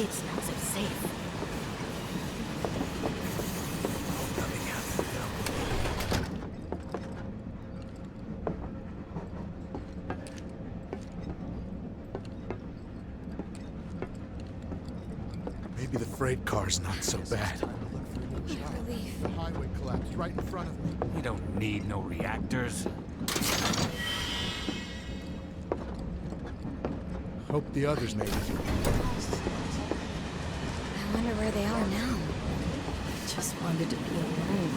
it smells so safe. Maybe the freight car's not so bad. Relief. The highway collapsed right in front of me. We don't need no reactors. Hope the others made it. I wonder where they are now. Just wanted to be alone.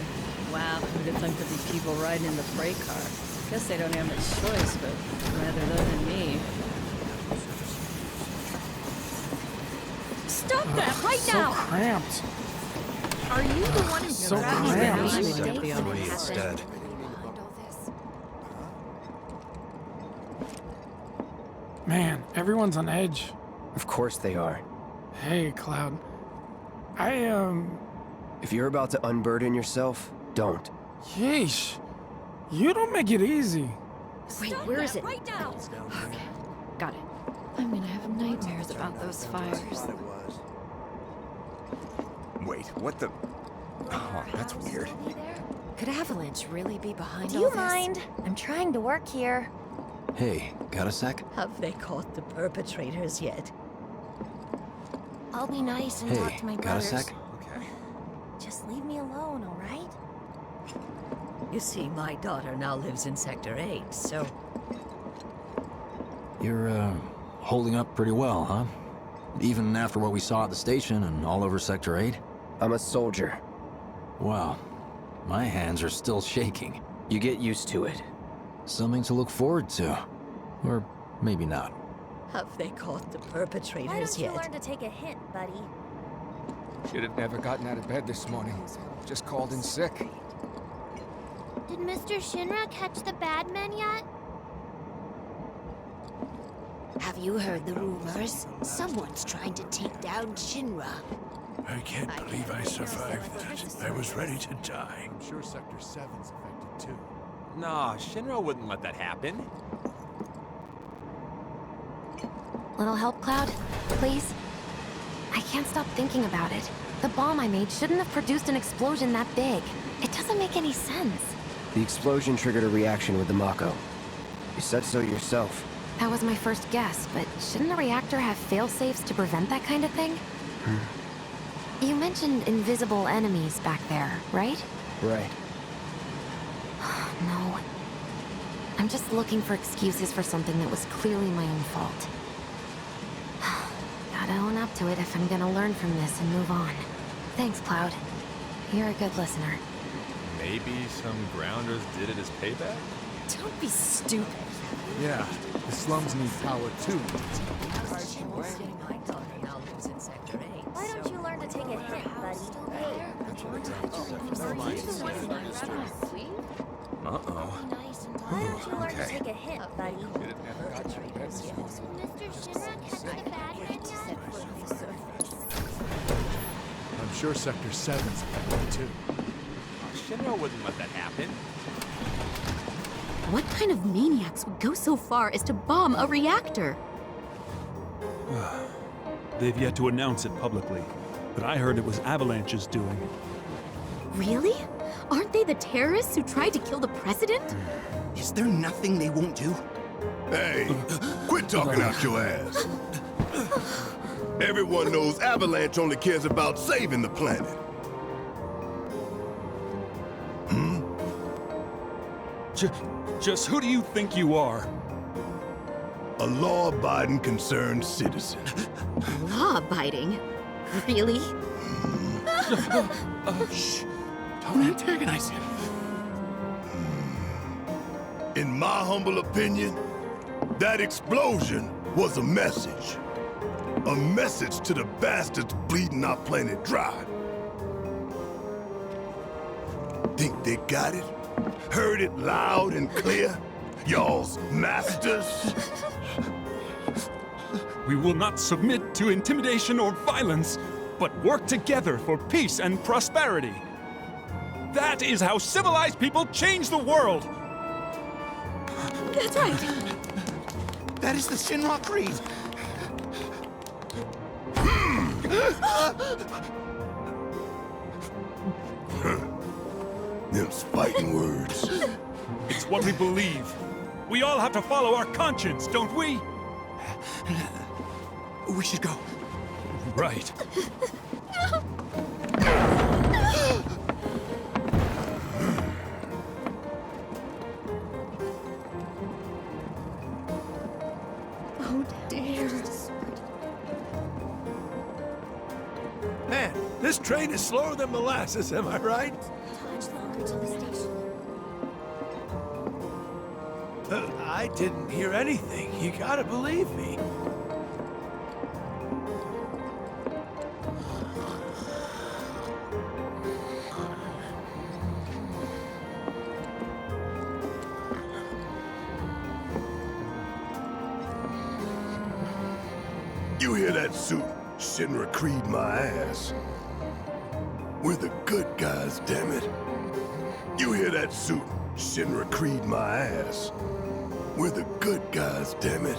Wow, who'd have thunk there'd be people riding in the freight car? Guess they don't have much choice, but rather than me. Stop that right so now! cramped. Are you the one who So grabbed me cramped. by Really mistake might be when on it me happened? instead. Behind all this? Man, everyone's on edge. Of course they are. Hey, Cloud. If you're about to unburden yourself, don't. Yeesh. You don't make it easy. Wait, where is it? Right now! Okay, got it. I'm gonna have nightmares about those fires. Wait, what the? Oh, that's weird. Could Avalanche really be behind Do all you this? mind? I'm trying to work here. Hey, got a sec? Have they caught the perpetrators yet? I'll be nice and talk Hey, to my got a brothers. sec? Okay. Just leave me alone, all right? You see, my daughter now lives in Sector 8, so... You're, holding up pretty well, huh? Even after what we saw at the station and all over Sector 8? I'm a soldier. Wow. My hands are still shaking. You get used to it. Something to look forward to. Or maybe not. Have they caught the Why perpetrators don't you yet? learn to take a hint, buddy? Should have never gotten out of bed this morning. Just called in sick. Did Mr. Shinra catch the bad men yet? Have you heard the rumors? Someone's trying to take down Shinra. I can't believe I survived that. I was ready to die. I'm sure Sector 7's affected too. Nah, Shinra wouldn't let that happen. Little help, Cloud? Please? I can't stop thinking about it. The bomb I made shouldn't have produced an explosion that big. It doesn't make any sense. The explosion triggered a reaction with the Mako. You said so yourself. That was my first guess, but shouldn't a reactor have fail-safes to prevent that kind of thing? You mentioned invisible enemies back there, right? Right. No. I'm just looking for excuses for something that was clearly my own fault. Gotta own up to it if I'm gonna learn from this and move on. Thanks, Cloud. You're a good listener. Maybe some grounders did it as payback? Don't be stupid. Yeah, the slums need power too. My daughter now lives in Sector 8, Why don't you learn to take a hint, buddy? Uh-oh. Why don't you learn to Okay. take a hint, buddy? Should have never gotten out of bed this morning. Mr. Shinra catch the bad men yet? I'm sure Sector 7's affected too. Shinra wouldn't let that happen. What kind of maniacs would go so far as to bomb a reactor? They've yet to announce it publicly, but I heard it was Avalanche's doing. Really? Aren't they the terrorists who tried to kill the president? Is there nothing they won't do? Hey, quit talking out your ass. Everyone knows Avalanche only cares about saving the planet. Just who do you think you are? A law-abiding concerned citizen. Law-abiding? Really? Shh. Don't antagonize him. In my humble opinion, that explosion was a message. A message to the bastards bleeding our planet dry. Think they got it? Heard it loud and clear? Y'all's masters? We will not submit to intimidation or violence, but work together for peace and prosperity. That is how civilized people change the world! That's right. That is the Shinra Creed. Them's fighting words. It's what we believe. We all have to follow our conscience, don't we? We should go. Right. Oh, dear. Man, this train is slower than molasses, am I right? Much longer till the station. I didn't hear anything. You gotta believe me. You hear that suit? Shinra Creed my ass. We're the good guys, damn it. You hear that suit? Shinra Creed my ass. We're the good guys, damn it.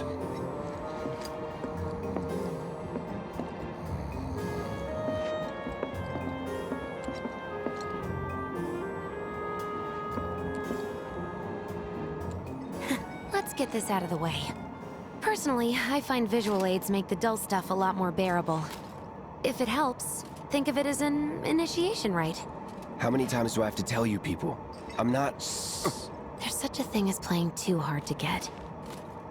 Let's get this out of the way. Personally, I find visual aids make the dull stuff a lot more bearable. If it helps, think of it as an initiation rite. How many times do I have to tell you people? I'm not... There's such a thing as playing too hard to get.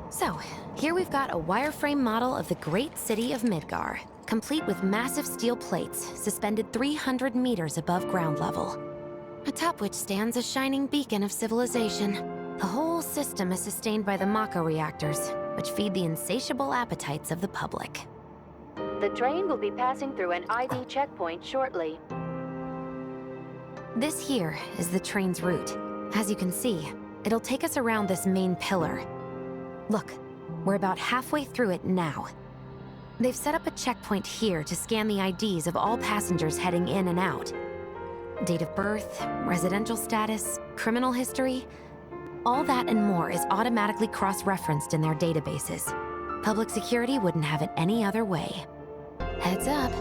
So, here we've got a wireframe model of the great city of Midgar, complete with massive steel plates suspended 300 meters above ground level, atop which stands a shining beacon of civilization. The whole system is sustained by the Mako reactors, which feed the insatiable appetites of the public. The train will be passing through an ID checkpoint shortly. This here is the train's route. As you can see, it'll take us around this main pillar. Look, we're about halfway through it now. They've set up a checkpoint here to scan the IDs of all passengers heading in and out. Date of birth, residential status, criminal history, all that and more is automatically cross-referenced in their databases. Public security wouldn't have it any other way. Heads up.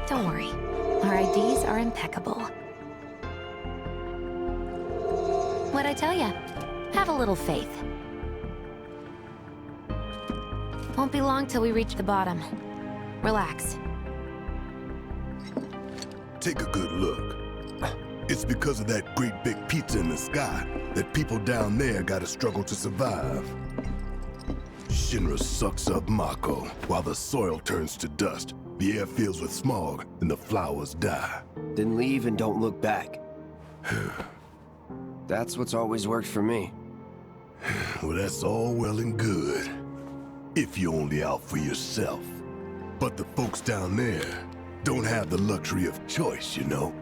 Don't worry, our IDs are impeccable. What'd I tell ya? Have a little faith. Won't be long till we reach the bottom. Relax. Take a good look. It's because of that great big pizza in the sky that people down there gotta struggle to survive. Shinra sucks up Mako while the soil turns to dust, the air fills with smog, and the flowers die. Then leave and don't look back. That's what's always worked for me. Well, that's all well and good, if you're only out for yourself. But the folks down there don't have the luxury of choice, you know?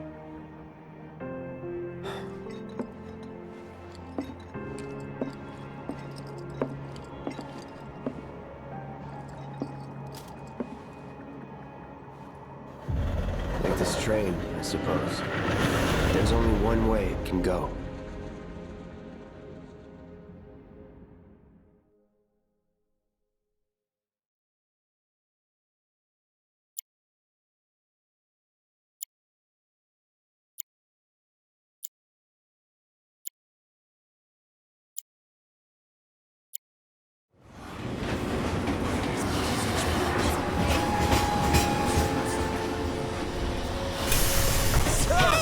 Like this train, I suppose. There's only one way it can go.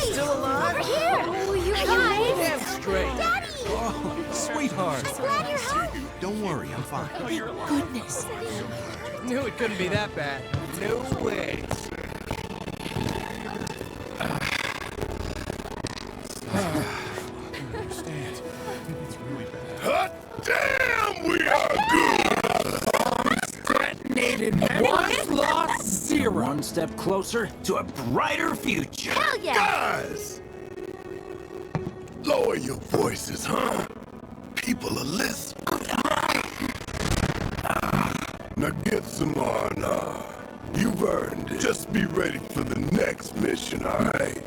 Still alive? Over here! Oh, you Guys! Damn straight. Daddy! Oh, sweetheart. I'm glad you're home. Don't worry, I'm fine. Goodness. Knew it couldn't be that bad. No way. Understand. It's really bad. Hot damn, we are good! Detonated one, lost zero. One step closer to a brighter future. Hell yeah! Guys! Lower your voices, huh? People are listening. Now get some R&R. You've earned it. Just be ready for the next mission, all right?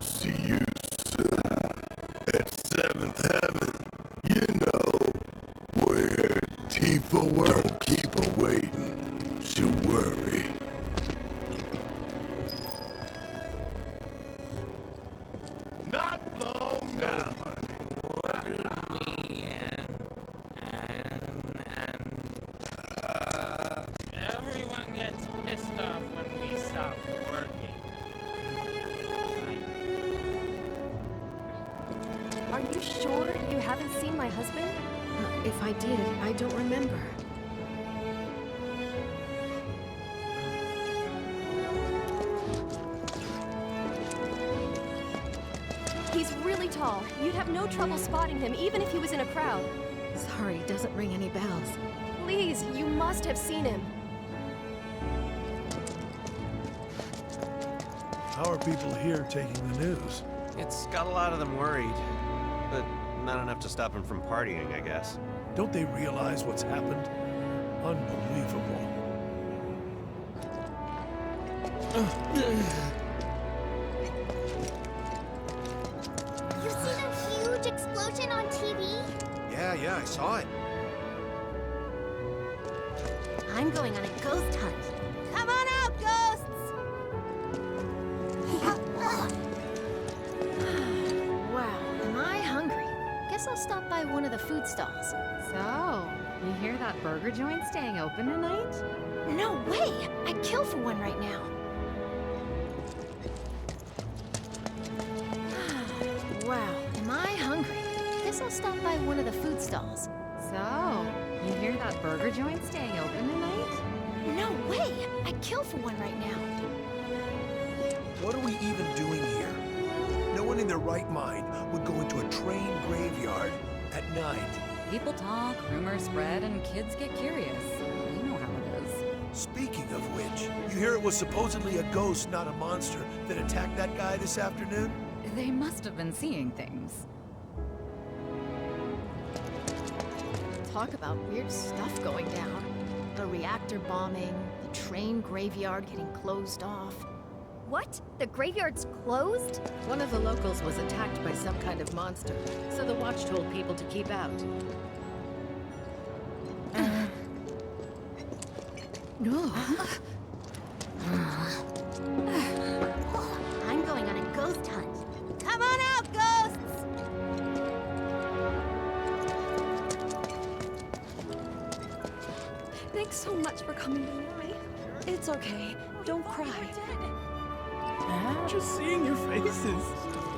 See you soon. leave for work? Don't keep her waiting. She'll worry. Not long now. Everyone gets pissed off when we stop working. Are you sure you haven't seen my husband? If I did, I don't remember. He's really tall. You'd have no trouble spotting him, even if he was in a crowd. Sorry, doesn't ring any bells. Please, you must have seen him. How are people here taking the news? It's got a lot of them worried, but not enough to stop them from partying, I guess. Don't they realize what's happened? Unbelievable. You see that huge explosion on TV? Yeah, I saw it. I'm going on a ghost hunt. Come on out, ghosts! Wow, am I hungry? Guess I'll stop by one of the food stalls. So, you hear that burger joint staying open tonight? No way! I'd kill for one right now. Wow, am I hungry? Guess I'll stop by one of the food stalls. So, you hear that burger joint staying open tonight? No way! I'd kill for one right now. What are we even doing here? No one in their right mind would go into a train graveyard at night. People talk, rumors spread, and kids get curious. You know how it is. Speaking of which, you hear it was supposedly a ghost, not a monster, that attacked that guy this afternoon? They must have been seeing things. Talk about weird stuff going down. A reactor bombing, the train graveyard getting closed off. What? The graveyard's closed? One of the locals was attacked by some kind of monster, so the watch told people to keep out. No. I'm going on a ghost hunt. Come on out, ghosts! Thanks so much for coming to me. It's okay. Don't cry. Just seeing your faces.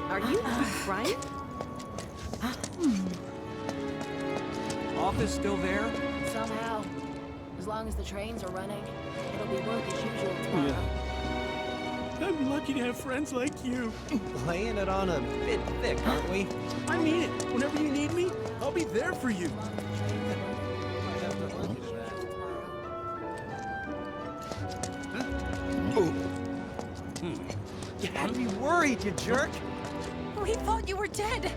Are you crying? Office still there? Somehow. As long as the trains are running, it'll be work as usual tomorrow. I'm lucky to have friends like you. Laying it on a bit thick, aren't we? I mean it. Whenever you need me, I'll be there for you. You had me worried, you jerk! We thought you were dead.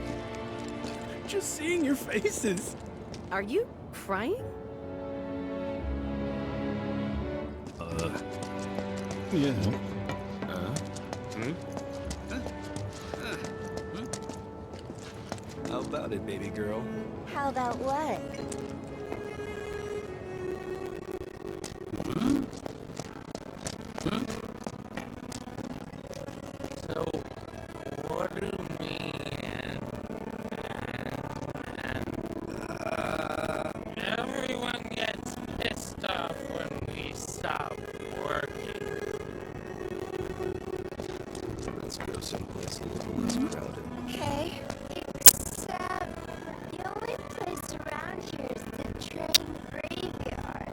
Just seeing your faces. Are you crying? Yeah. How about it, baby girl? How about what? So, what do me and everyone gets pissed off when we stop working. Let's go someplace a little less crowded. Okay. Except the only place around here is the train graveyard.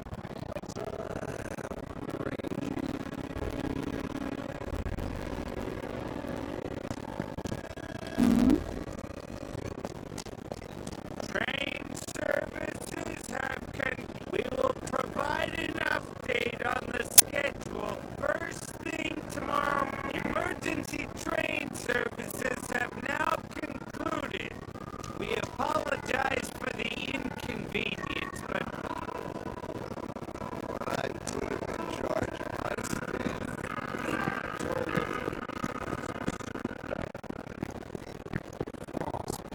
Train services we will provide an update on the schedule first thing tomorrow. Emergency train services have now concluded. We apologize for the inconvenience, but I'm put him in charge of my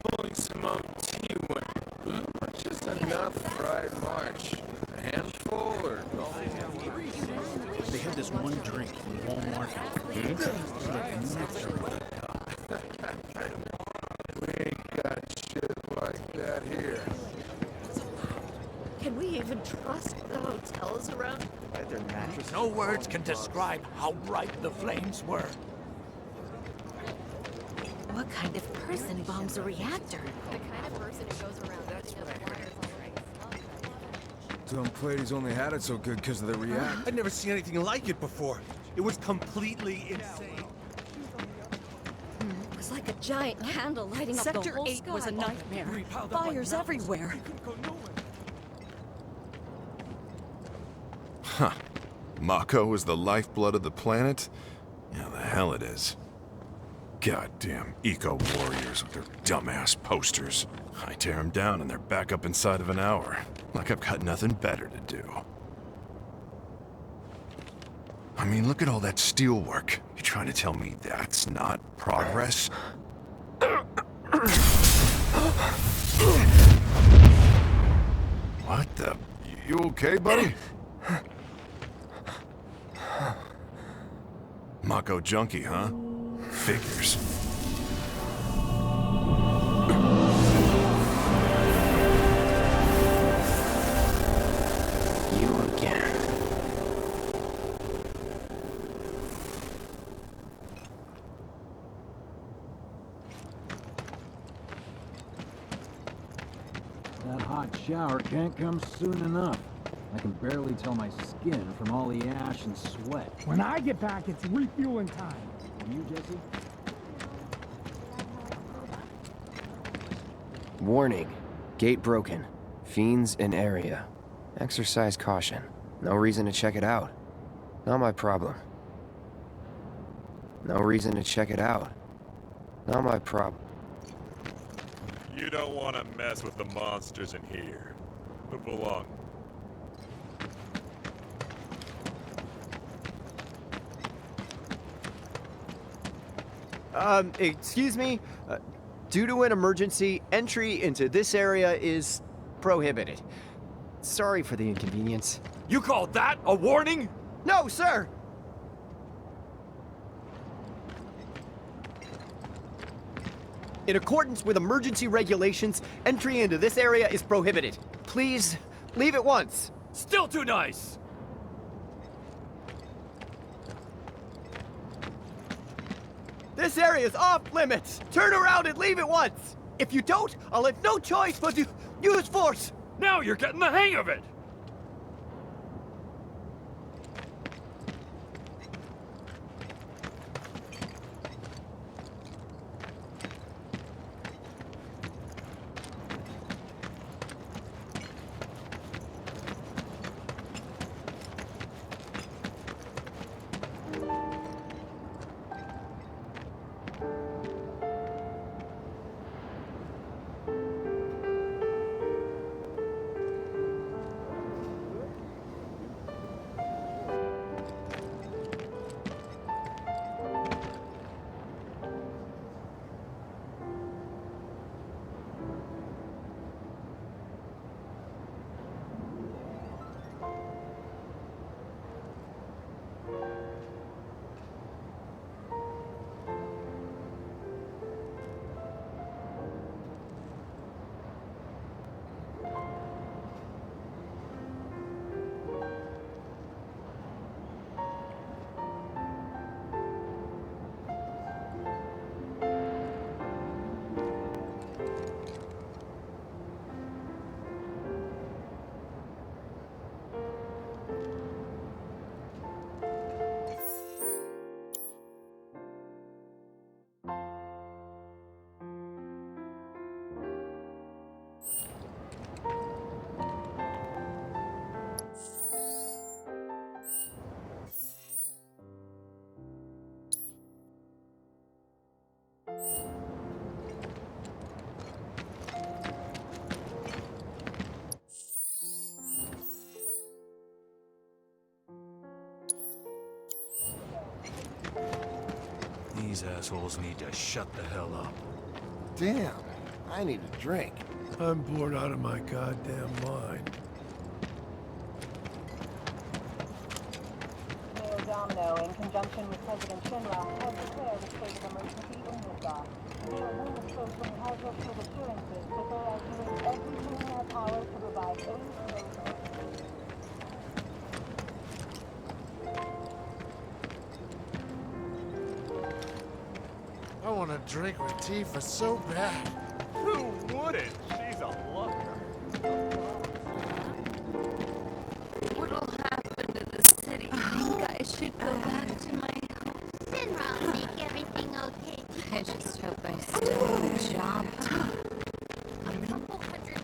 pulling some OT. Just a enough fried march? A handful or They had this one drink in Walmart. We ain't got shit like that here. Can we even trust the hotels around? No words can describe how bright the flames were. What kind of person bombs a reactor? The kind of person who goes around. That's Tom Plady's only had it so good because of the react. I'd never seen anything like it before. It was completely insane. It was like a giant candle lighting up the Sector whole 8 sky. was a nightmare. Fires everywhere. Huh. Mako is the lifeblood of the planet? Yeah, the hell it is. Goddamn eco-warriors with their dumbass posters. I tear them down and they're back up inside of an hour. Like I've got nothing better to do. I mean, look at all that steel work. You trying to tell me that's not progress? What the? You okay, buddy? Mako junkie, huh? Figures. You again. That hot shower can't come soon enough. I can barely tell my skin from all the ash and sweat. When I get back, it's refueling time. And you, Jesse? Warning. Gate broken. Fiends in area. Exercise caution. No reason to check it out. Not my problem. No reason to check it out. Not my problem. You don't want to mess with the monsters in here. Move along. Excuse me? Due to an emergency, entry into this area is prohibited. Sorry for the inconvenience. You call that a warning? No, sir! In accordance with emergency regulations, entry into this area is prohibited. Please, leave at once. Still too nice! This area is off limits! Turn around and leave at once! If you don't, I'll have no choice but to use force! Now you're getting the hang of it! These assholes need to shut the hell up. Damn, I need a drink. I'm bored out of my goddamn mind. Mayor Domino, in conjunction with President Shinra, has declared a state of emergency in Utah. Mayor administration has issued assurances that they are doing everything in their power to provide aid to those affected. I want to drink with Tifa so bad. Who wouldn't? She's a looker. What'll happen to the city? I think I should go back to my home. Shinra will make everything okay. I just hope I still have a job. A couple hundred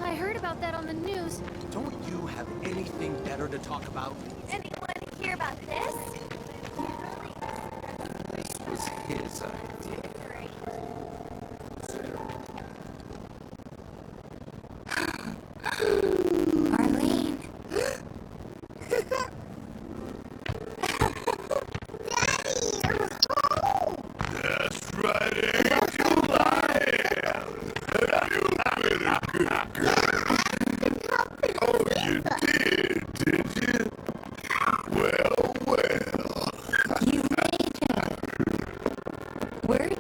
I heard about that on the news. Don't you have anything better to talk about? Anyone hear about this? This was his idea. Arlene. That's right, Angel, I am. You been a good girl. Oh, you did you? Well, well. You made it. Where'd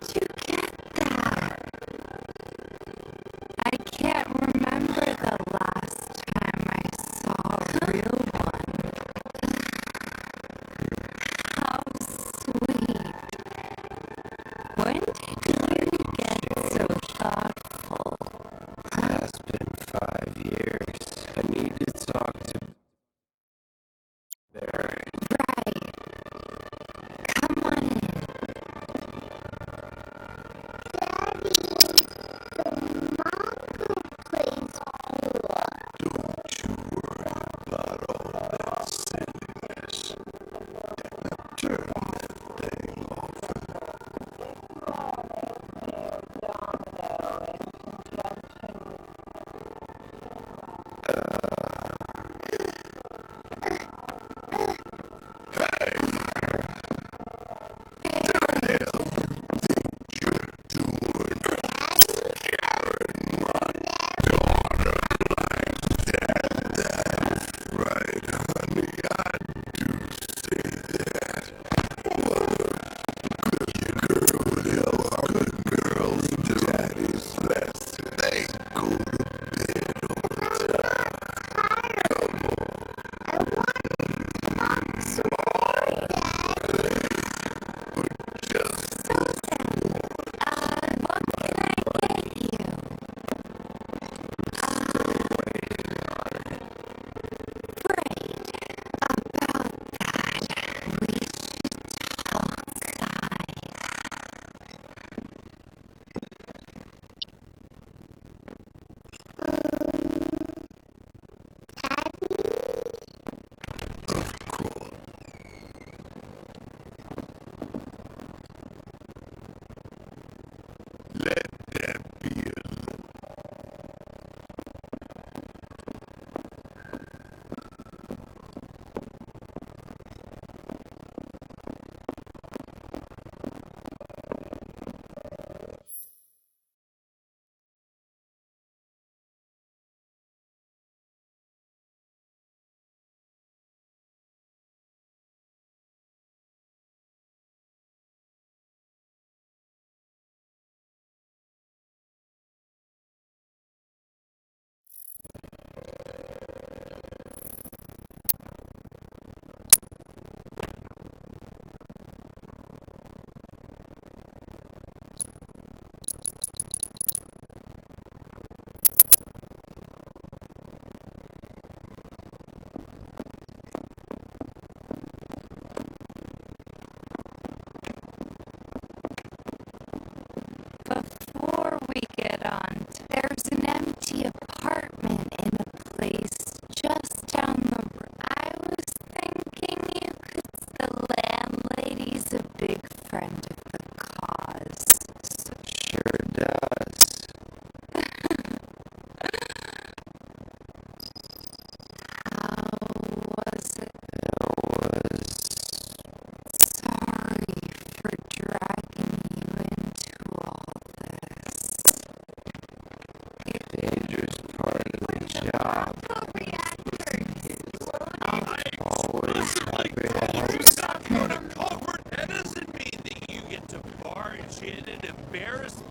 Chin and embarrass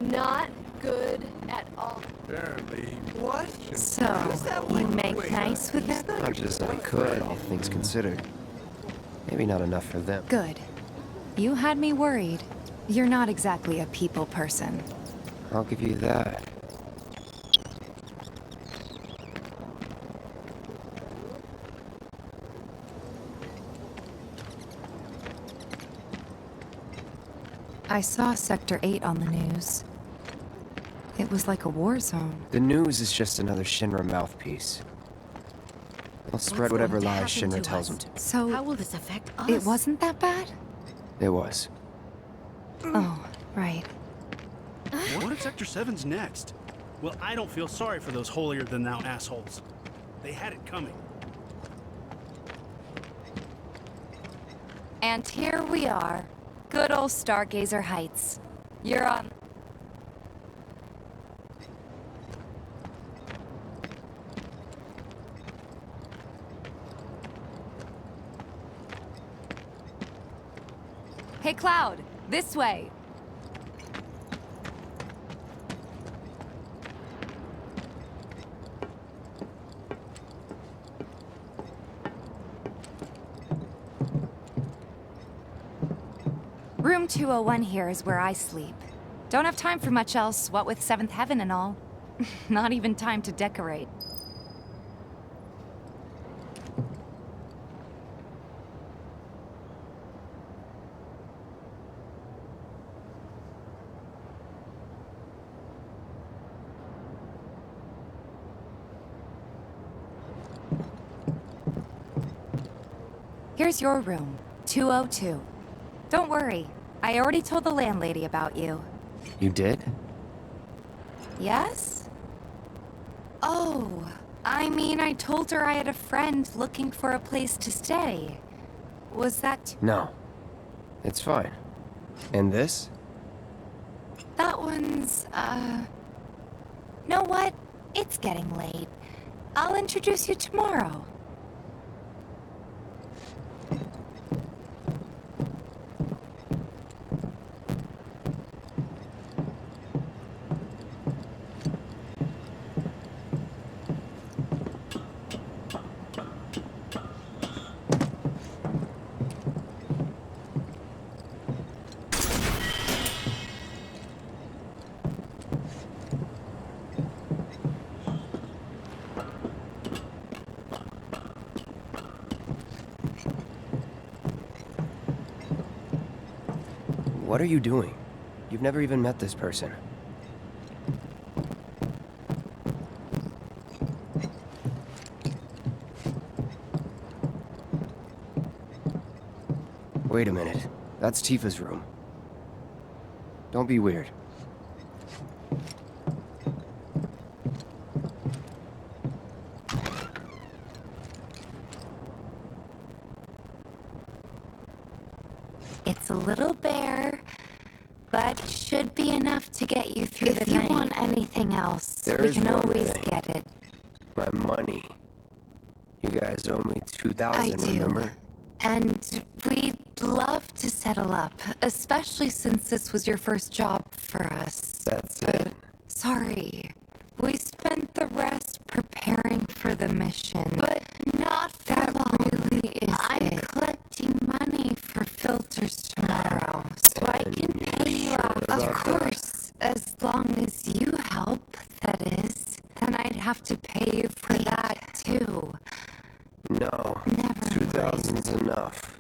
Not good at all. Apparently. What? So, you make nice with them? Much as I could, all things considered. Maybe not enough for them. Good. You had me worried. You're not exactly a people person. I'll give you that. I saw Sector 8 on the news. It was like a war zone. The news is just another Shinra mouthpiece. They'll spread whatever lies Shinra tells them to. So, how will this affect us? It wasn't that bad? It was. Oh, right. What if Sector 7's next? Well, I don't feel sorry for those holier-than-thou assholes. They had it coming. And here we are. Good old Stargazer Heights. You're on... Hey, Cloud! This way! Room 201 here is where I sleep. Don't have time for much else, what with 7th Heaven and all. Not even time to decorate. Here's your room, 202. Don't worry, I already told the landlady about you. You did? Yes? Oh, I mean, I told her I had a friend looking for a place to stay. Was that... No. It's fine. And this? That one's, Know what? It's getting late. I'll introduce you tomorrow. What are you doing? You've never even met this person. Wait a minute. That's Tifa's room. Don't be weird. It's a little bare, but should be enough to get you through the night. If you want anything else, we can always get it. My money. You guys owe me 2,000, remember? And we'd love to settle up, especially since this was your first job for us. That's it. Sorry. We spent the rest preparing for the mission. But not for long. Really is I'm collecting money for filters tomorrow, so I can pay you off. Of course, as long as you help, that is. And I'd have to pay you for that, too. No. 2,000's enough.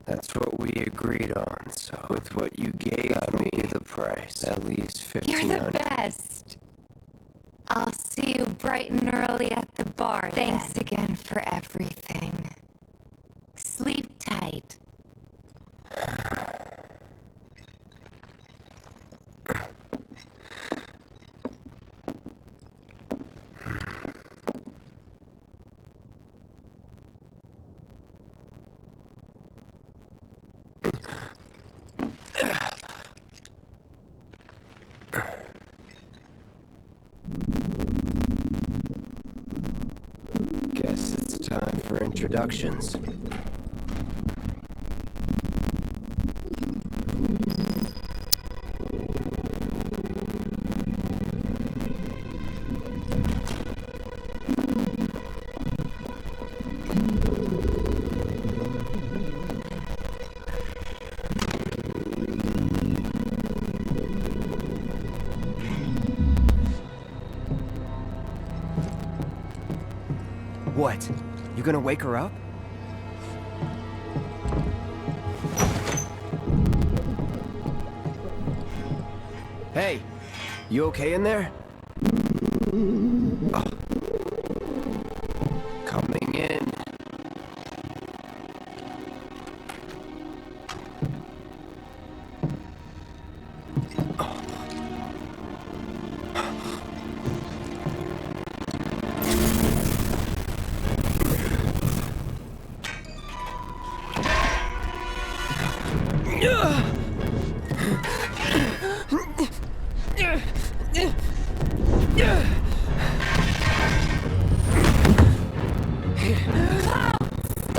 That's what we agreed on, so with what you gave me, the price. At least 1,500. You're the best. I'll see you bright and early at the bar. Thanks again for everything. Sleep tight. Guess it's time for introductions. What? You gonna wake her up? Hey, you okay in there? Oh. Coming in.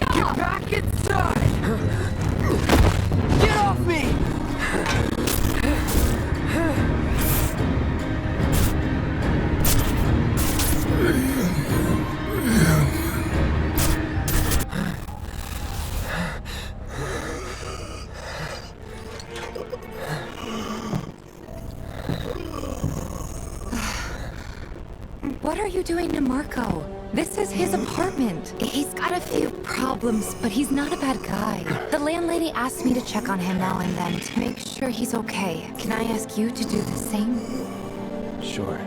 Get back inside! Get off me! What are you doing to Marco? This is his apartment. He's got a few problems, but he's not a bad guy. The landlady asked me to check on him now and then to make sure he's okay. Can I ask you to do the same? Sure.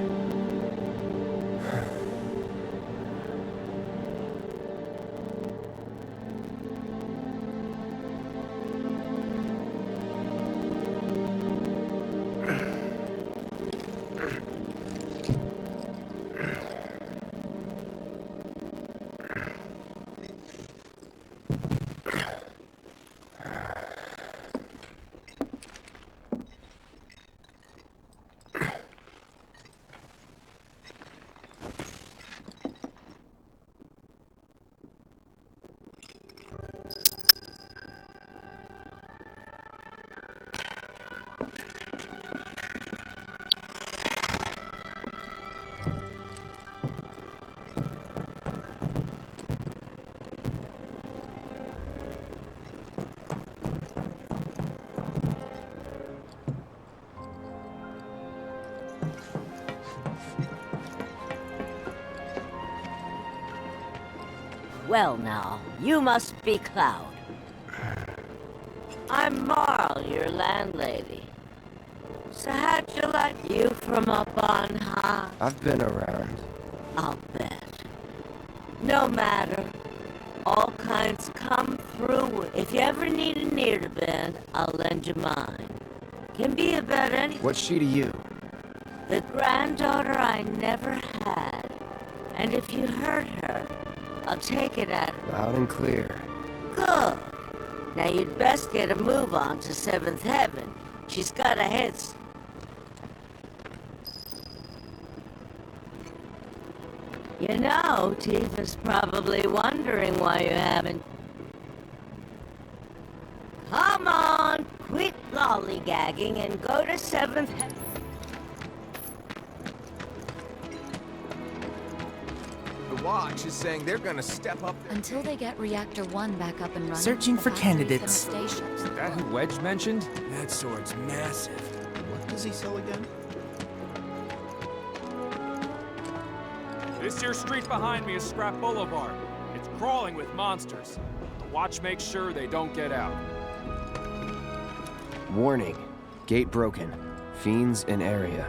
Well now, you must be Cloud. I'm Marl, your landlady. So how'd you like you from up on high? I've been around. I'll bet. No matter. All kinds come through. If you ever need an ear to bend, I'll lend you mine. Can be about any... What's she to you? The granddaughter I never had. And if you hurt her, I'll take it at her. Loud and clear. Good. Now you'd best get a move on to 7th Heaven. She's got a head... You know, Tifa's probably wondering why you haven't... Come on, quit lollygagging and go to 7th Heaven. The Watch is saying they're gonna step up... Until they get Reactor 1 back up and running. Searching for candidates. Is that who Wedge mentioned? That sword's massive. What does he sell again? This here street behind me is Scrap Boulevard. It's crawling with monsters. The Watch makes sure they don't get out. Warning. Gate broken. Fiends in area.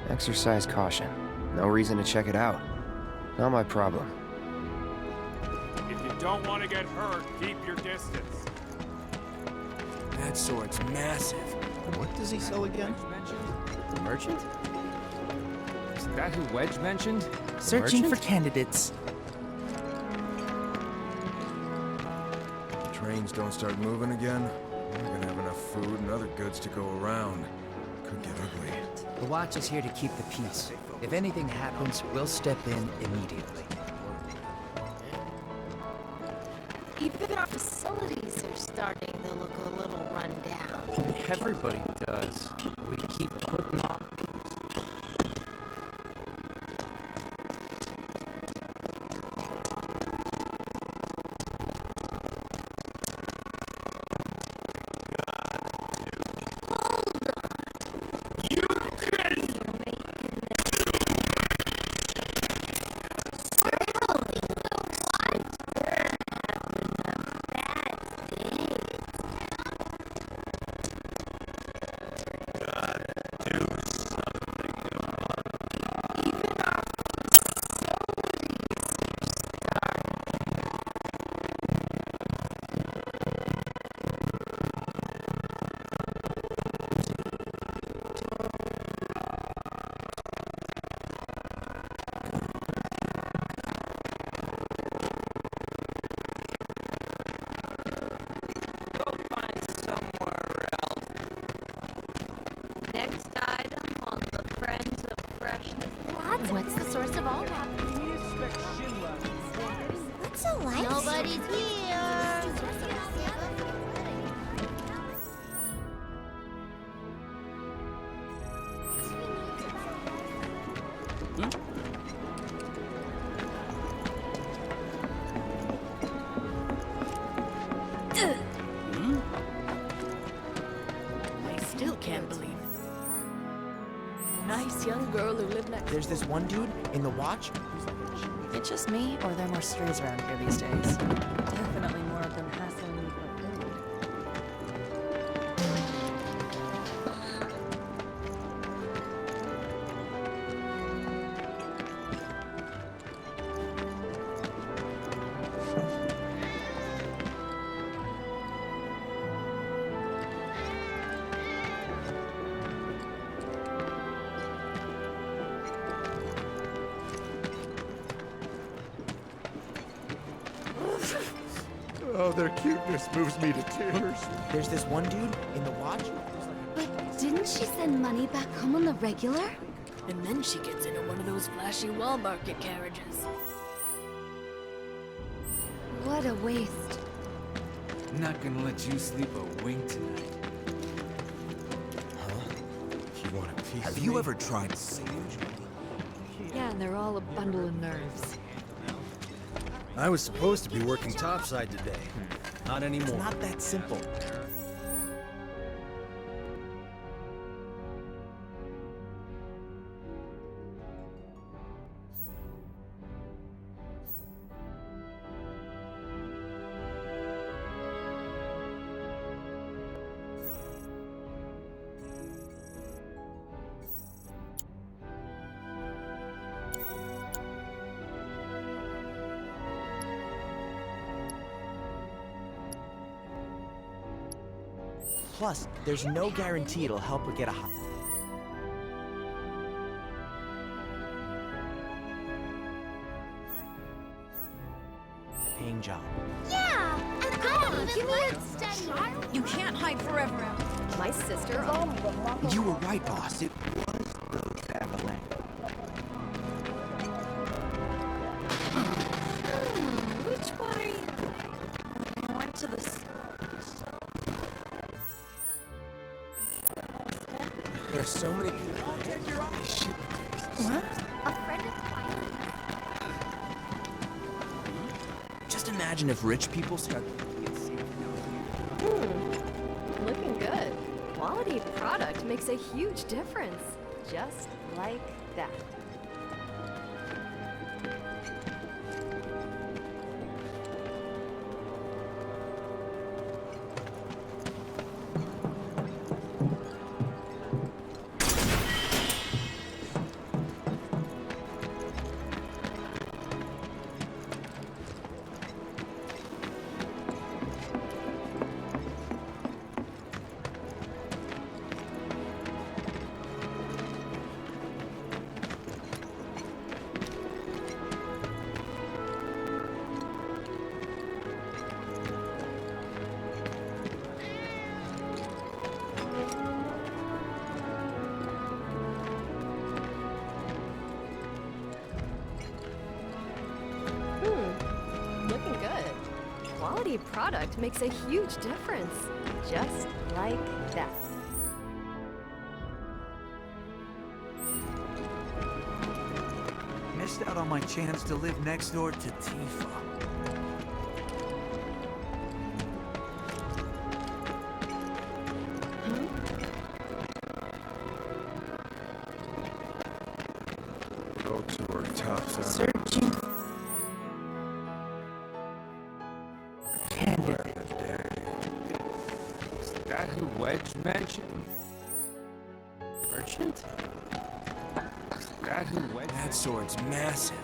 Exercise caution. No reason to check it out. Not my problem. If you don't want to get hurt, keep your distance. That sword's massive. What does he sell again? Merchant? Is that who Wedge mentioned? Searching Merchant? for candidates. Trains don't start moving again. We're not gonna have enough food and other goods to go around. Could get ugly. The Watch is here to keep the peace. If anything happens, we'll step in immediately. Even our facilities are starting to look a little run down. Everybody does. We keep putting off. I still can't believe it. Nice young girl who lived next. There's this one dude in the watch. It's just me, or are there more strays around here these days? Definitely more of them hassling me for food. Oh, their cuteness moves me to tears. There's this one dude in the watch. But didn't she send money back home on the regular? And then she gets into one of those flashy wall market carriages. What a waste. Not gonna let you sleep a wink tonight. You want a piece Have of you me? ever tried? Yeah, and they're all a bundle of nerves. I was supposed to be working topside today. Not anymore. It's not that simple. Plus, there's no guarantee it'll help her get a paying job. Yeah, and I don't even like studying. You can't hide forever. My sister. You were right, boss. It was those avalanche. Which way? I went to the. There's so many. What? A friend of mine. Just imagine if rich people start. Looking good. Quality product makes a huge difference. Just like that. Looking good. Quality product makes a huge difference. Just like that. Missed out on my chance to live next door to Tifa. Go to her topside. Searching. Is that who Wedge mentioned? Merchant? Is that who Wedge? That sword's massive.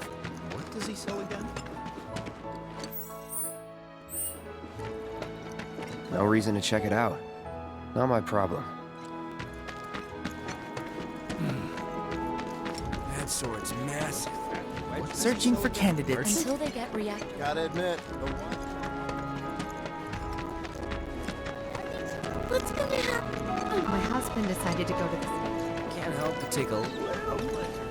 What does he sell again? No reason to check it out. Not my problem. That sword's massive. Wedge Searching for candidates. Until they get reactive. Gotta admit, What's gonna happen? My husband decided to go to the state. Can't help but take a little pleasure.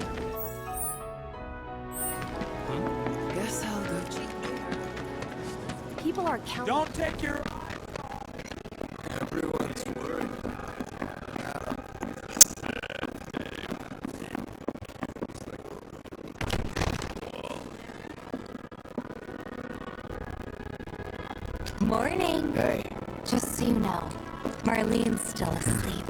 Guess I'll go cheap. People are counting. Don't take your. Everyone's worried. Morning. Hey. Just so you know, Marlene's still asleep.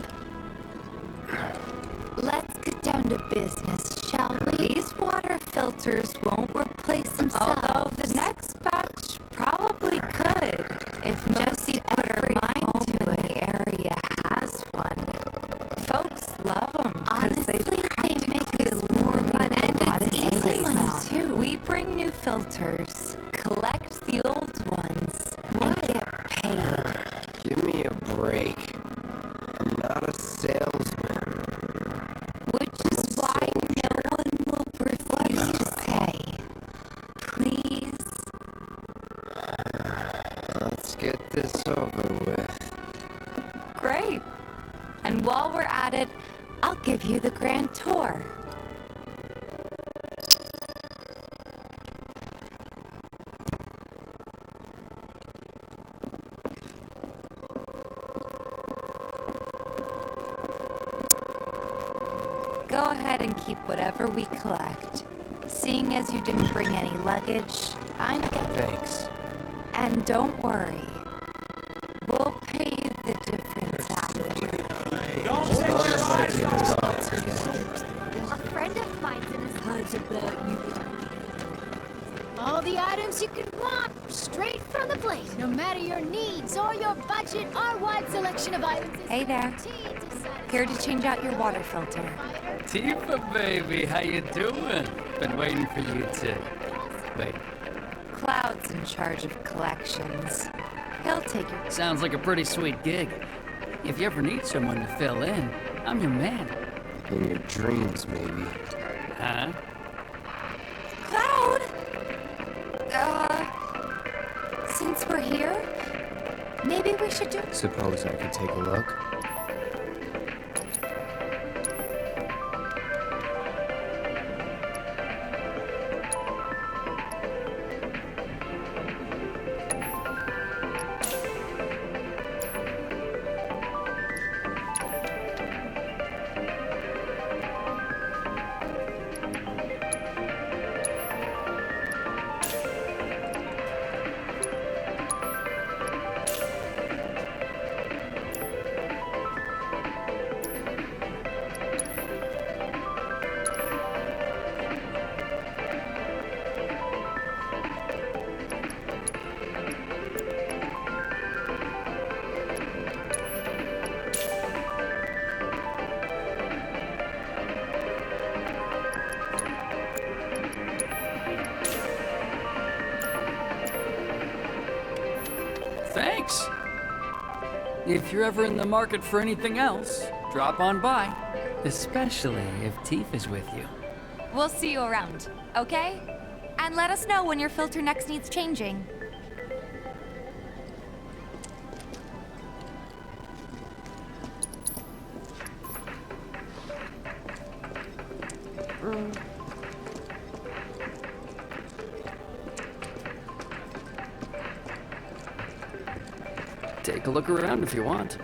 Let's get down to business, shall we? These water filters won't replace themselves. Although the next batch probably could, if just put her mind to it. The area has one. Folks love them. Honestly, they make this more fun and it's easy too. We bring new filters, collect the old ones, and get paid. Give me a break. I'm not a salesman. Which is why no one will refuse to pay. Please? Let's get this over with. Great. And while we're at it, I'll give you the grand tour. Go ahead and keep whatever we collect. Seeing as you didn't bring any luggage, I'm good. Thanks. And don't worry. We'll pay you the difference afterward. A friend of mine's in his How's about you? All the items you could want, straight from the plate. No matter your needs or your budget, our wide selection of items is Hey there. Here to change out your water filter. Tifa, baby, how you doing? Been waiting for you to... Wait. Cloud's in charge of collections. He'll take your... Sounds like a pretty sweet gig. If you ever need someone to fill in, I'm your man. In your dreams, maybe. Huh? Cloud! Since we're here, maybe we should do... Suppose I could take a look? Thanks. If you're ever in the market for anything else, drop on by. Especially if Tifa's with you. We'll see you around, okay? And let us know when your filter next needs changing. Take a look around if you want.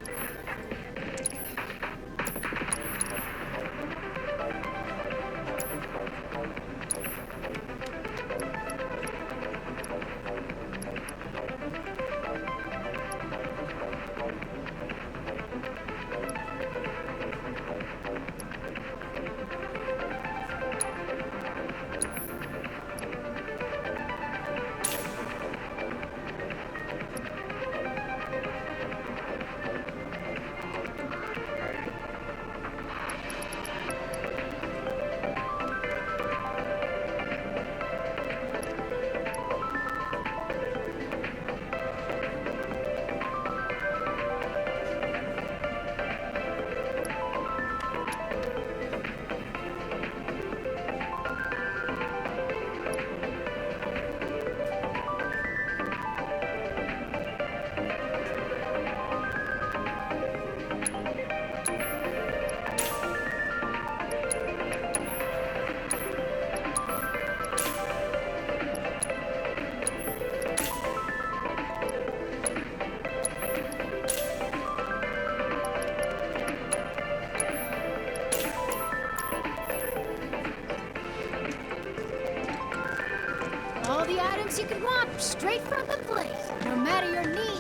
all the items you could want, straight from the plate. No matter your needs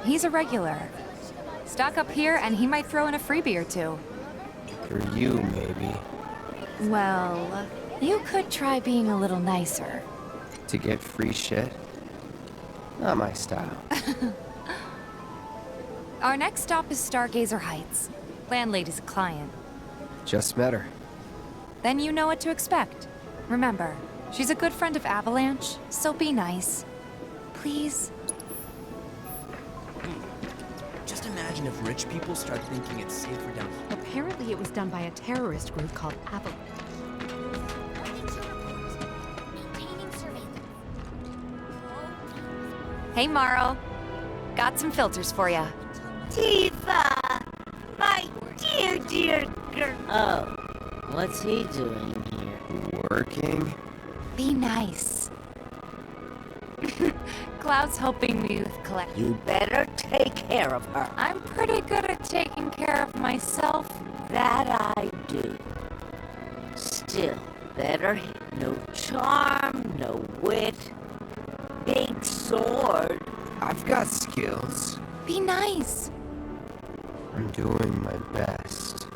He's a regular. Stock up here and he might throw in a freebie or two. For you, maybe. Well, you could try being a little nicer. To get free shit? Not my style. Our next stop is Stargazer Heights. Landlady's a client. Just met her. Then you know what to expect. Remember, she's a good friend of Avalanche, so be nice. Please? Just imagine if rich people start thinking it's safer down here. Apparently it was done by a terrorist group called Avalanche. Hey, Marl. Got some filters for ya. Tifa! My dear girl. Oh, what's he doing here? Working? Be nice. Cloud's helping me with collect. You better take care of her. I'm pretty good at taking care of myself. That I do. Still, better no charm, no wit. Big sword. I've got skills. Be nice. I'm doing my best.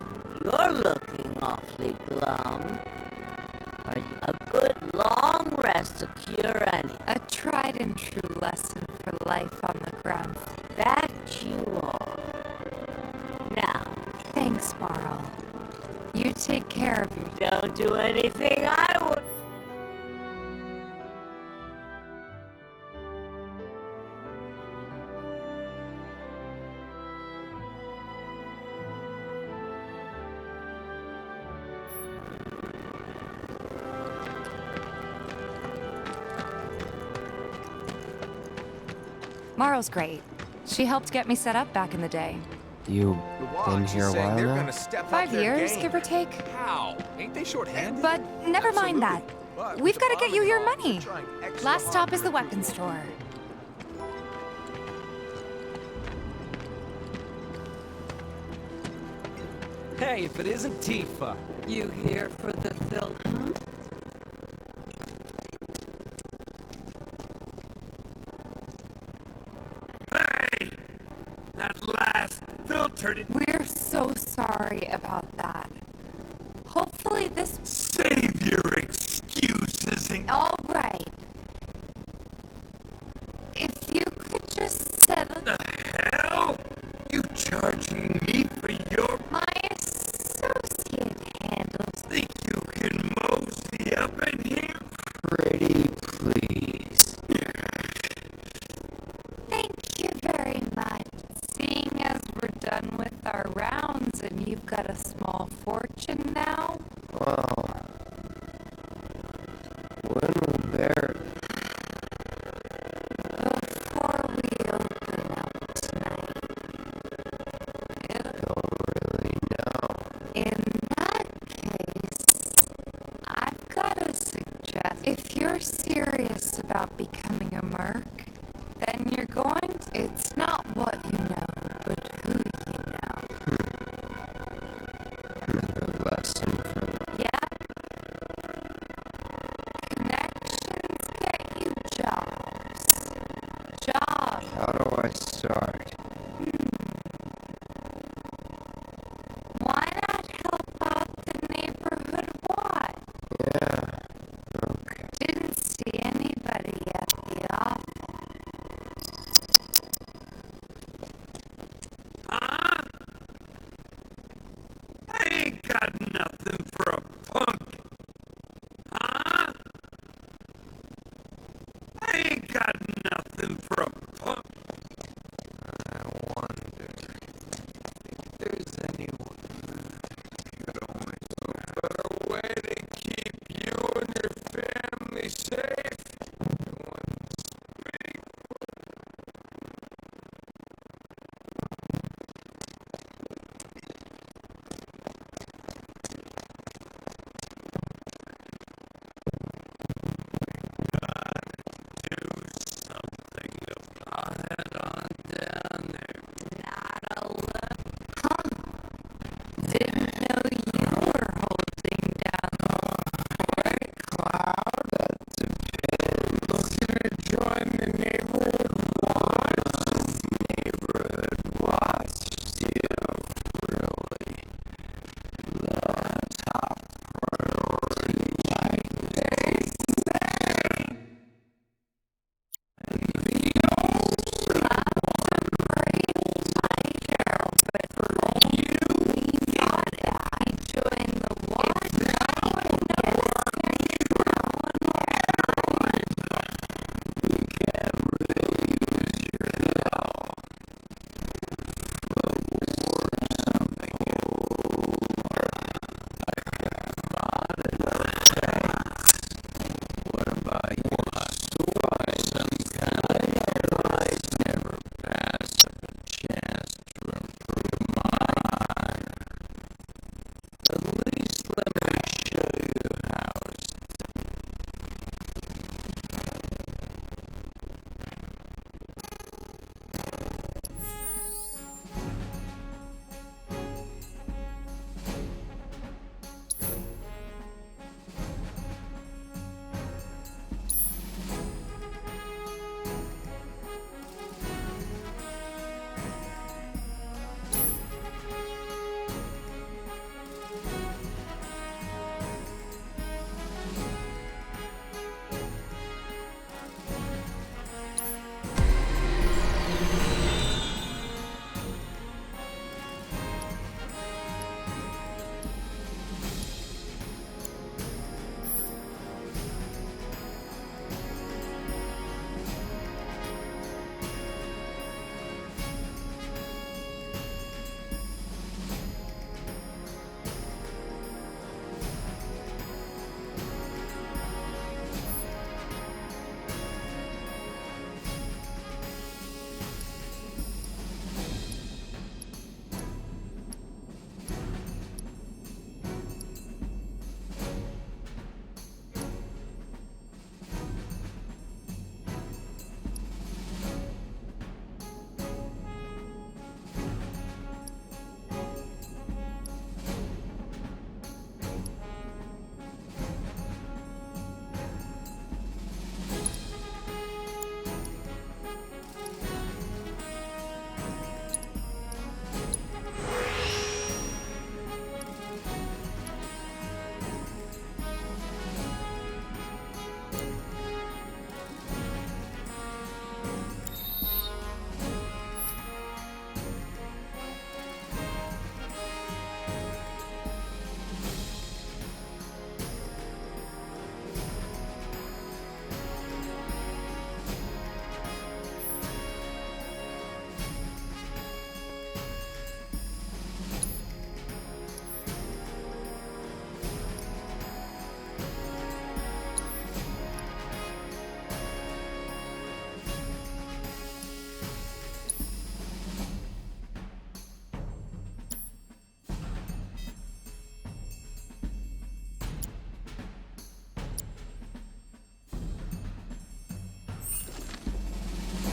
You're looking awfully glum. A good long rest to cure any. A tried and true lesson for life on the ground. That you are. Now. Thanks, Marl. You take care of your... Don't do anything I would. Marl's great. She helped get me set up back in the day. You been here a while now? 5 years, give or take. How? Ain't they short-handed? But never mind that. We've got to get you your money. Last stop is the weapons store. Hey, if it isn't Tifa. You here for the filter? That last filtered. We're so sorry about that. Hopefully this... Save your excuses and... All right. If you could just settle... The hell? You charging me for your... My associate handles... Think you can mosey up in here? Pretty please. Thank you very much. Seeing as we're done with our rounds and you've got a small fortune now... Well... When will there... Before we open up tonight... Don't really know. In that case... I've got to suggest... If you're serious about becoming a merc... Then you're going to... It's not what you know, but who you know. Another lesson from... Yeah. Connections get you jobs. Jobs. How do I start? Why not help out the neighborhood watch? Yeah. Okay. Didn't see anybody at the office. Huh? I ain't got nothing for a punk. Huh? I ain't got nothing for a punk. I wonder if there's anyone could always a better way to keep you and your family safe.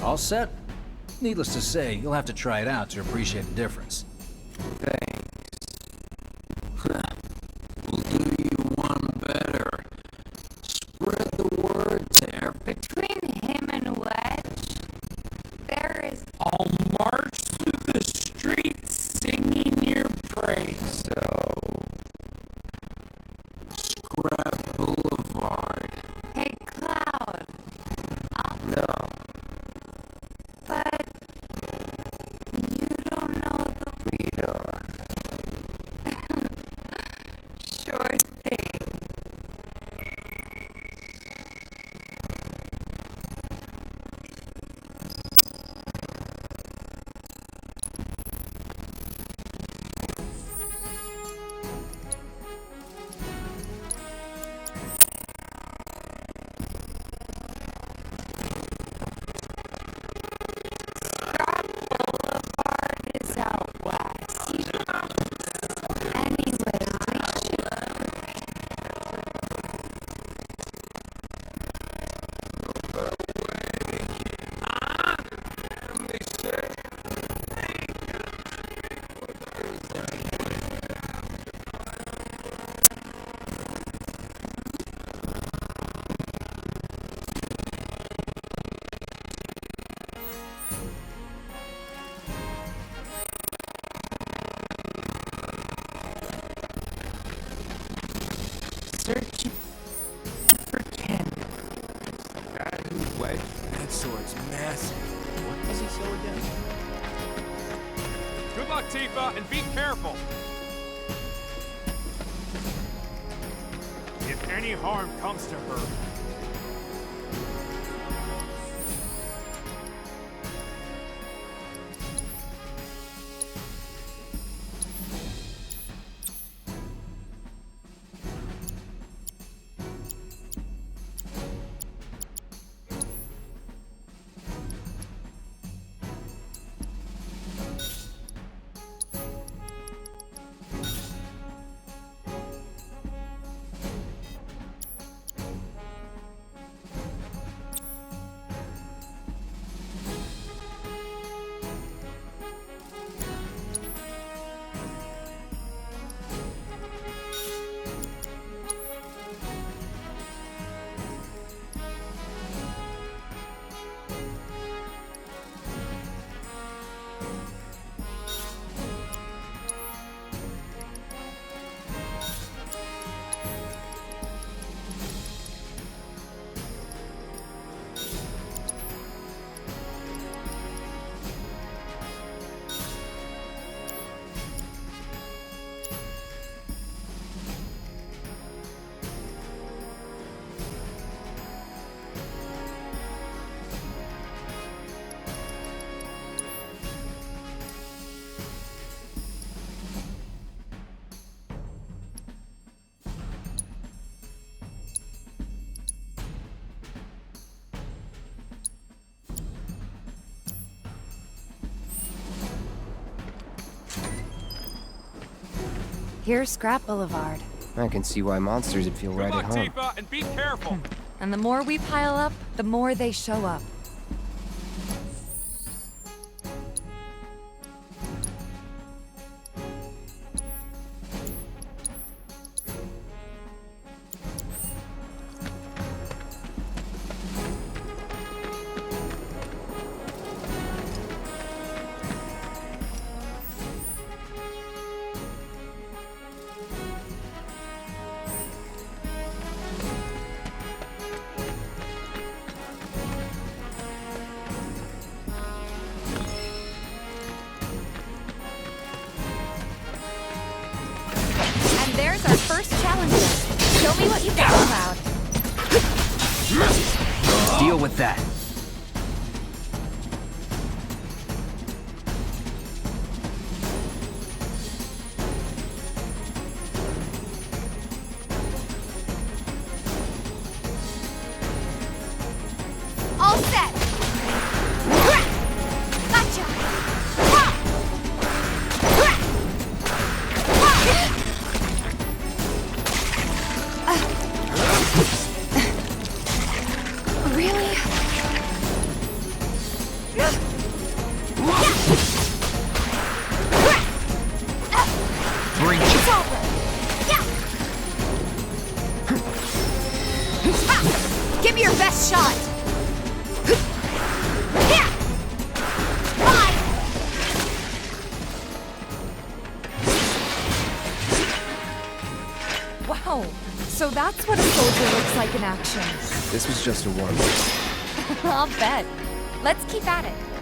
All set? Needless to say, you'll have to try it out to appreciate the difference. We'll do you one better. Spread the word there. Between him and Wedge, there is... I'll march through the streets singing your praise. So, Scrap Boulevard. Hey, Cloud. No. But... you don't know the... We don't. Sure thing. Is out west. Anyway, searching for Ken. Wedge, that sword's massive. What does he show again? Good luck, Tifa, and be careful. If any harm comes to her, Here's Scrap Boulevard. I can see why monsters would feel right at home. Good luck, Tifa, and be careful. And the more we pile up, the more they show up. There's our first challenger. Show me what you got, Cloud. Deal with that. All set. Gotcha. Really? So that's what a soldier looks like in action. This was just a warm-up. I'll bet. Let's keep at it.